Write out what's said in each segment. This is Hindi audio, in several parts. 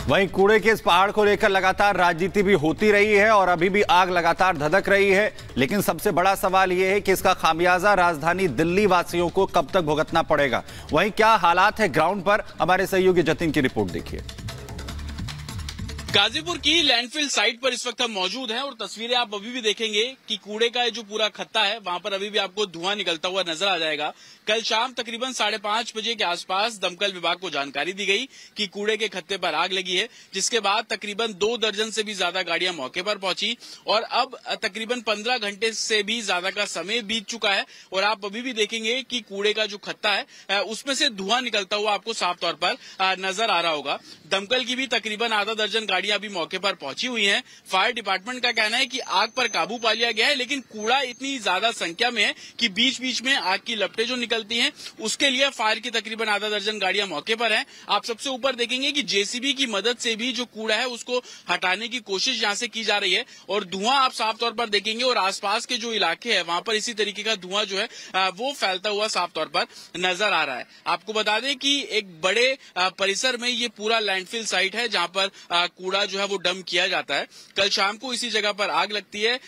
वहीं कूड़े के इस पहाड़ को लेकर लगातार राजनीति भी होती रही है और अभी भी आग लगातार धधक रही है। लेकिन सबसे बड़ा सवाल यह है कि इसका खामियाजा राजधानी दिल्ली वासियों को कब तक भुगतना पड़ेगा। वहीं क्या हालात है ग्राउंड पर, हमारे सहयोगी जतिन की रिपोर्ट देखिए। गाजीपुर की लैंडफिल साइट पर इस वक्त हम मौजूद हैं और तस्वीरें आप अभी भी देखेंगे कि कूड़े का जो पूरा खत्ता है वहां पर अभी भी आपको धुआं निकलता हुआ नजर आ जाएगा। कल शाम तकरीबन 5:30 बजे के आसपास दमकल विभाग को जानकारी दी गई कि कूड़े के खत्ते पर आग लगी है, जिसके बाद तकरीबन 2 दर्जन से भी ज्यादा गाड़ियां मौके पर पहुंची और अब तकरीबन 15 घंटे से भी ज्यादा का समय बीत चुका है और आप अभी भी देखेंगे कि कूड़े का जो खत्ता है उसमें से धुआं निकलता हुआ आपको साफ तौर पर नजर आ रहा होगा। दमकल की भी तकरीबन आधा दर्जन गाड़ियां अभी मौके पर पहुंची हुई हैं। फायर डिपार्टमेंट का कहना है कि आग पर काबू पा लिया गया है, लेकिन कूड़ा इतनी ज्यादा संख्या में है कि बीच बीच में आग की लपटें जो निकलती हैं उसके लिए फायर की तकरीबन आधा दर्जन गाड़ियां मौके पर हैं। आप सबसे ऊपर देखेंगे कि जेसीबी की मदद से भी जो कूड़ा है उसको हटाने की कोशिश यहां से की जा रही है और धुआं आप साफ तौर पर देखेंगे और आसपास के जो इलाके हैं वहां पर इसी तरीके का धुआं जो है वो फैलता हुआ साफ तौर पर नजर आ रहा है। आपको बता दें कि एक बड़े परिसर में ये पूरा लैंडफिल साइट है जहां पर कूड़ा जो है वो डंप किया जाता है। कल शाम को इसी जगह पर आग लगती है।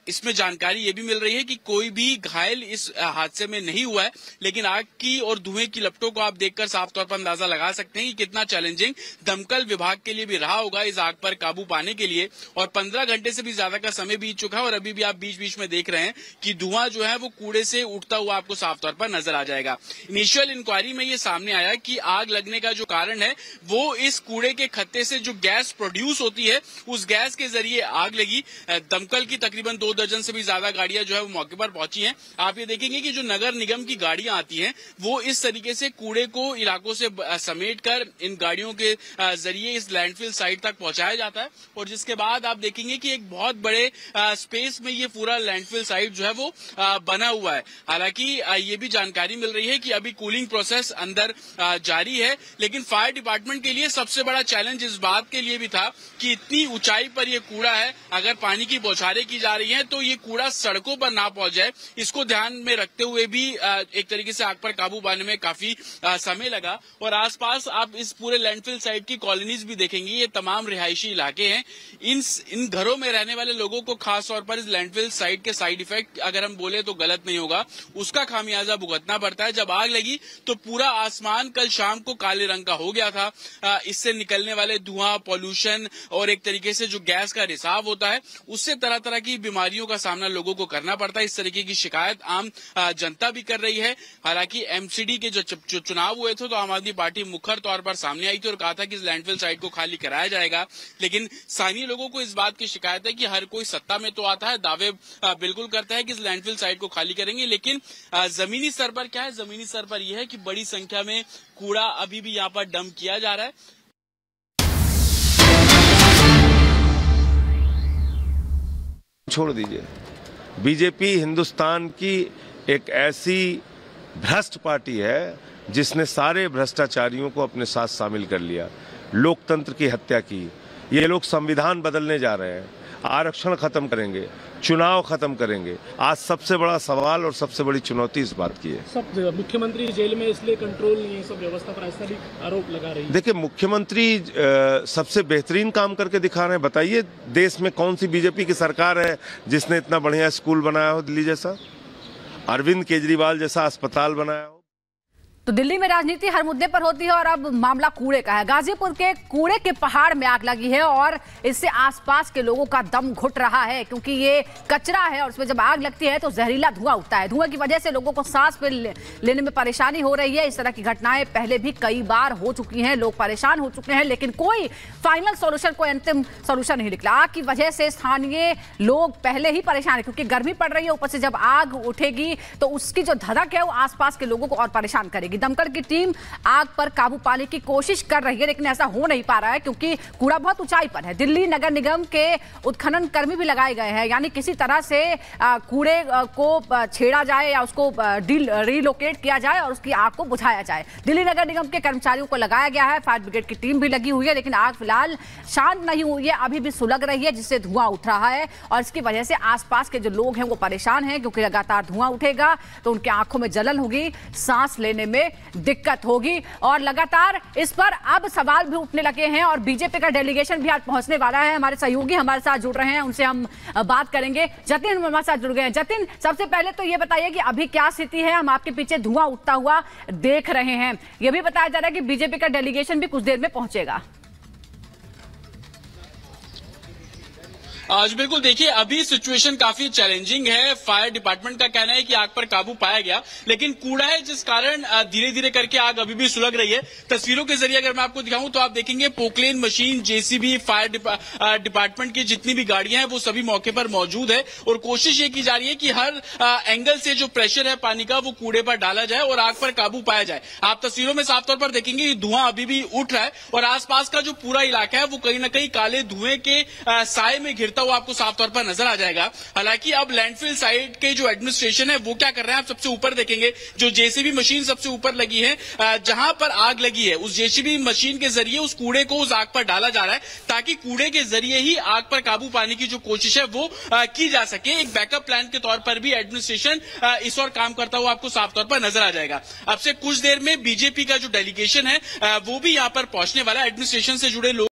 इसमें जानकारी ये भी मिल रही है कि कोई भी घायल इस हादसे में नहीं हुआ है, लेकिन आग की और धुएं की लपटों को आप देखकर साफ तौर पर अंदाजा लगा सकते हैं कि कितना चैलेंजिंग दमकल विभाग के लिए भी रहा होगा इस आग पर काबू पाने के लिए। और 15 घंटे से भी ज्यादा का समय बीत चुका है और अभी भी आप बीच बीच में देख रहे हैं कि धुआं जो है वो कूड़े से उठता हुआ आपको साफ तौर पर नजर आ जाएगा। इनिशियल इंक्वायरी में ये सामने आया कि आग लगने का जो कारण है वो इस कूड़े के खत्ते से जो गैस प्रोड्यूस होती है उस गैस के जरिए आग लगी। दमकल की तकरीबन 2 दर्जन से भी ज्यादा गाड़ियां जो है वो मौके पर पहुंची हैं। आप ये देखेंगे कि जो नगर निगम की गाड़ियां आती हैं वो इस तरीके से कूड़े को इलाकों से समेटकर इन गाड़ियों के जरिए इस लैंडफिल साइट तक पहुंचाया जाता है और जिसके बाद आप देखेंगे कि एक बहुत बड़े स्पेस में ये पूरा लैंडफिल साइट जो है वो बना हुआ है। हालांकि ये भी जानकारी मिल रही है कि अभी कूलिंग प्रोसेस अंदर जारी है, लेकिन फायर डिपार्टमेंट के लिए सबसे बड़ा चैलेंज इस बात के लिए भी था कि इतनी ऊंचाई पर यह कूड़ा है, अगर पानी की बौछारें की जा रही है तो ये कूड़ा सड़कों पर ना पहुंच जाए, इसको ध्यान में रखते हुए भी एक तरीके से आग पर काबू पाने में काफी समय लगा। और आसपास आप इस पूरे लैंडफिल साइट की कॉलोनीज भी देखेंगे, ये तमाम रिहायशी इलाके हैं। इन घरों में रहने वाले लोगों को खास तौर पर इस लैंडफिल साइट के साइड इफेक्ट, अगर हम बोले तो गलत नहीं होगा, उसका खामियाजा भुगतना पड़ता है। जब आग लगी तो पूरा आसमान कल शाम को काले रंग का हो गया था। इससे निकलने वाले धुआं, पॉल्यूशन और एक तरीके से जो गैस का रिसाव होता है उससे तरह तरह की बीमारियों का सामना लोगों को करना पड़ता है। इस तरीके की शिकायत आम जनता भी कर रही है। हालांकि एमसीडी के जो चुनाव हुए थे तो आम आदमी पार्टी मुखर तौर पर सामने आई थी और कहा था कि इस लैंडफिल साइट को खाली कराया जाएगा, लेकिन स्थानीय लोगों को इस बात की शिकायत है कि हर कोई सत्ता में तो आता है, दावे बिल्कुल करता है कि इस लैंडफिल साइट को खाली करेंगे, लेकिन जमीनी स्तर पर क्या है, जमीनी स्तर पर यह है कि बड़ी संख्या में कूड़ा अभी भी यहाँ पर डंप किया जा रहा है। छोड़ दीजिए, बीजेपी हिंदुस्तान की एक ऐसी भ्रष्ट पार्टी है जिसने सारे भ्रष्टाचारियों को अपने साथ शामिल कर लिया, लोकतंत्र की हत्या की। ये लोग संविधान बदलने जा रहे हैं, आरक्षण खत्म करेंगे, चुनाव खत्म करेंगे। आज सबसे बड़ा सवाल और सबसे बड़ी चुनौती इस बात की है। सब मुख्यमंत्री जेल में इसलिए कंट्रोल नहीं है, सब व्यवस्था पर ऐसा भी आरोप लगा रही है। देखिए, मुख्यमंत्री सबसे बेहतरीन काम करके दिखा रहे हैं। बताइए, देश में कौन सी बीजेपी की सरकार है जिसने इतना बढ़िया स्कूल बनाया हो, दिल्ली जैसा, अरविंद केजरीवाल जैसा अस्पताल बनाया हो। तो दिल्ली में राजनीति हर मुद्दे पर होती है और अब मामला कूड़े का है। गाजीपुर के कूड़े के पहाड़ में आग लगी है और इससे आसपास के लोगों का दम घुट रहा है, क्योंकि ये कचरा है और उसमें जब आग लगती है तो जहरीला धुआं उठता है। धुएं की वजह से लोगों को सांस लेने में परेशानी हो रही है। इस तरह की घटनाएं पहले भी कई बार हो चुकी हैं, लोग परेशान हो चुके हैं, लेकिन कोई फाइनल सोल्यूशन, कोई अंतिम सोल्यूशन नहीं निकला। आग की वजह से स्थानीय लोग पहले ही परेशान है, क्योंकि गर्मी पड़ रही है, ऊपर से जब आग उठेगी तो उसकी जो धधक है वो आसपास के लोगों को और परेशान करेगी। दमकल की टीम आग पर काबू पाने की कोशिश कर रही है, लेकिन ऐसा हो नहीं पा रहा है क्योंकि कूड़ा बहुत ऊंचाई पर है। दिल्ली नगर निगम के उत्खनन कर्मी भी लगाए गए हैं, यानी किसी तरह से कूड़े को छेड़ा जाए या उसको रिलोकेट किया जाए और उसकी आग को बुझाया जाए। दिल्ली नगर निगम के कर्मचारियों को लगाया गया है, फायर ब्रिगेड की टीम भी लगी हुई है, लेकिन आग फिलहाल शांत नहीं हुई है, अभी भी सुलग रही है, जिससे धुआं उठ रहा है और इसकी वजह से आसपास के जो लोग हैं वो परेशान हैं, क्योंकि लगातार धुआं उठेगा तो उनकी आंखों में जलन होगी, सांस लेने में लिए दिक्कत होगी। और लगातार इस पर अब सवाल भी उठने लगे हैं और बीजेपी का डेलीगेशन भी आज पहुंचने वाला है। हमारे सहयोगी हमारे साथ जुड़ रहे हैं, उनसे हम बात करेंगे। जतिन हमारे साथ जुड़ गए हैं। जतिन, सबसे पहले तो ये बताइए कि अभी क्या स्थिति है? हम आपके पीछे धुआं उठता हुआ देख रहे हैं। यह भी बताया जा रहा है कि बीजेपी का डेलीगेशन भी कुछ देर में पहुंचेगा। आज बिल्कुल देखिए, अभी सिचुएशन काफी चैलेंजिंग है। फायर डिपार्टमेंट का कहना है कि आग पर काबू पाया गया, लेकिन कूड़ा है जिस कारण धीरे धीरे करके आग अभी भी सुलग रही है। तस्वीरों के जरिए अगर मैं आपको दिखाऊं तो आप देखेंगे Poclain machine, JCB, fire department की जितनी भी गाड़ियां हैं वो सभी मौके पर मौजूद है और कोशिश ये की जा रही है कि हर एंगल से जो प्रेशर है पानी का वो कूड़े पर डाला जाए और आग पर काबू पाया जाए। आप तस्वीरों में साफ तौर पर देखेंगे धुआं अभी भी उठ रहा है और आसपास का जो पूरा इलाका है वो कहीं ना कहीं काले धुएं के साए में घिरता हुआ आपको साफ तौर पर नजर आ जाएगा। हालांकि अब लैंडफिल साइट के जो एडमिनिस्ट्रेशन है वो क्या कर रहे हैं, आप सबसे ऊपर देखेंगे जो जेसीबी मशीन सबसे ऊपर लगी है, जहां पर आग लगी है उस जेसीबी मशीन के जरिए उस कूड़े को उस आग पर डाला जा रहा है ताकि कूड़े के जरिए ही आग पर काबू पाने की जो कोशिश है वो की जा सके। एक बैकअप प्लान के तौर पर भी एडमिनिस्ट्रेशन इस और काम करता हुआ आपको साफ तौर पर नजर आ जाएगा। अब से कुछ देर में बीजेपी का जो डेलीगेशन है वो भी यहां पर पहुंचने वाला है। एडमिनिस्ट्रेशन से जुड़े लोग